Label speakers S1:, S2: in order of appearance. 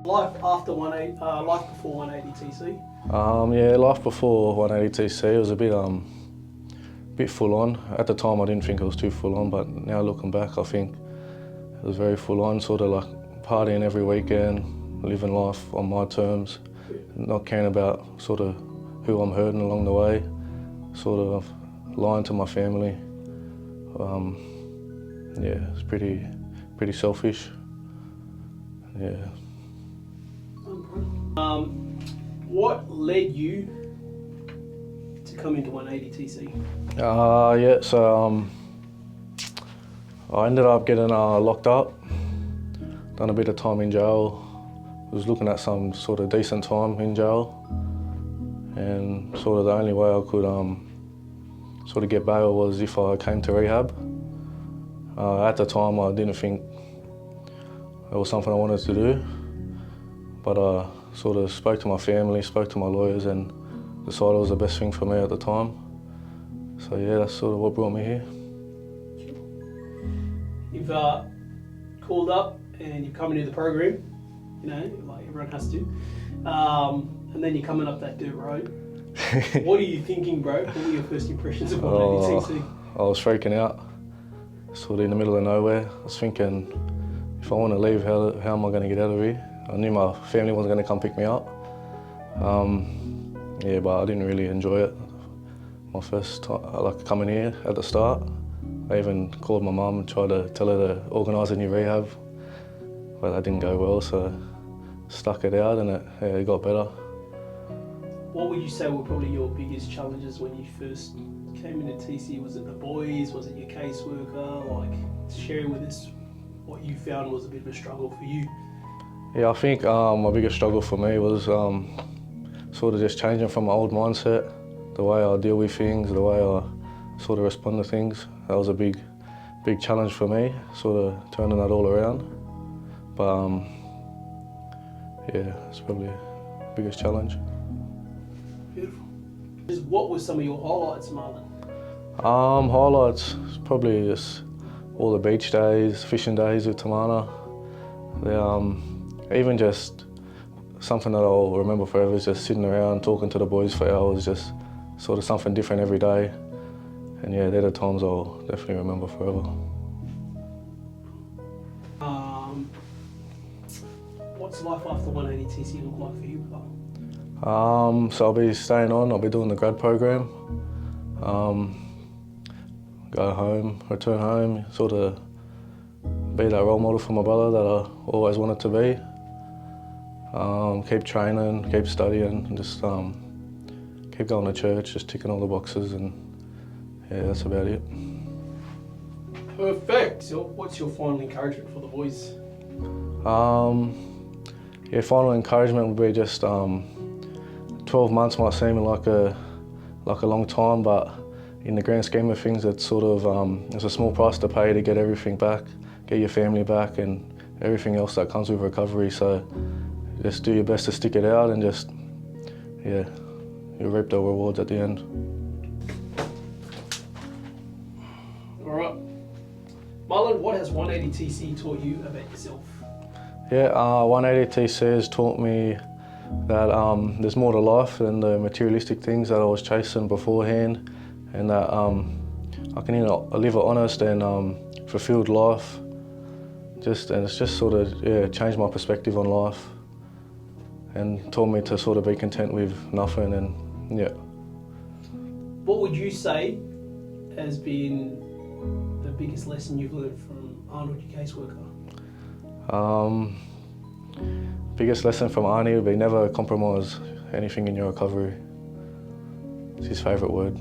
S1: Life after life before 180TC.
S2: Yeah, life before 180TC was a bit full on. At the time I didn't think it was too full on, but now looking back I think it was very full on, sort of like partying every weekend, living life on my terms, not caring about sort of who I'm hurting along the way, sort of lying to my family. Yeah, it's pretty selfish. Yeah.
S1: What led you to come into 180TC?
S2: Yeah, so I ended up getting locked up, done a bit of time in jail, was looking at some sort of decent time in jail, and sort of the only way I could sort of get bail was if I came to rehab. At the time I didn't think it was something I wanted to do, but I sort of spoke to my family, spoke to my lawyers, and decided it was the best thing for me at the time. So yeah, that's sort of what brought me here.
S1: You've called up and you've come into the program, you know, like everyone has to, and then you're coming up that dirt road. What are you thinking, bro? What were your first impressions of 180TC?
S2: I was freaking out, sort of in the middle of nowhere. I was thinking, if I want to leave, how am I going to get out of here? I knew my family wasn't going to come pick me up. Yeah, but I didn't really enjoy it. My first time, like coming here at the start, I even called my mum and tried to tell her to organise a new rehab, but that didn't go well, so stuck it out and it got better.
S1: What would you say were probably your biggest challenges when you first came into TC? Was it the boys? Was it your caseworker? Like, share with us what you found was a bit of a struggle for you.
S2: Yeah, I think my biggest struggle for me was sort of just changing from my old mindset, the way I deal with things, the way I sort of respond to things. That was a big challenge for me, sort of turning that all around. But yeah, it's probably the biggest challenge.
S1: Beautiful. What were some of your highlights, Marlon?
S2: Highlights, probably just all the beach days, fishing days with Tamana. Even just something that I'll remember forever is just sitting around talking to the boys for hours, just sort of something different every day. And yeah, they're the times I'll definitely remember forever.
S1: What's life after 180TC look like for you, bro?
S2: So I'll be staying on, I'll be doing the grad program. Go home, return home, sort of be that role model for my brother that I always wanted to be. Keep training, keep studying, and just keep going to church, just ticking all the boxes, and yeah, that's about it.
S1: Perfect. So what's your final encouragement for the boys?
S2: Yeah, final encouragement would be just 12 months might seem like a long time, but in the grand scheme of things, it's sort of it's a small price to pay to get everything back, get your family back, and everything else that comes with recovery. So just do your best to stick it out, and just yeah, you'll reap the rewards at the end.
S1: All right, Marlon, what has 180TC taught you about yourself?
S2: Yeah, 180TC has taught me that there's more to life than the materialistic things that I was chasing beforehand, and that I can live an honest and fulfilled life. And it's just sort of changed my perspective on life, and taught me to sort of be content with nothing. And yeah.
S1: What would you say has been the biggest lesson you've learned from Arnold, your caseworker?
S2: Biggest lesson from Arnie would be never compromise anything in your recovery. It's his favourite word.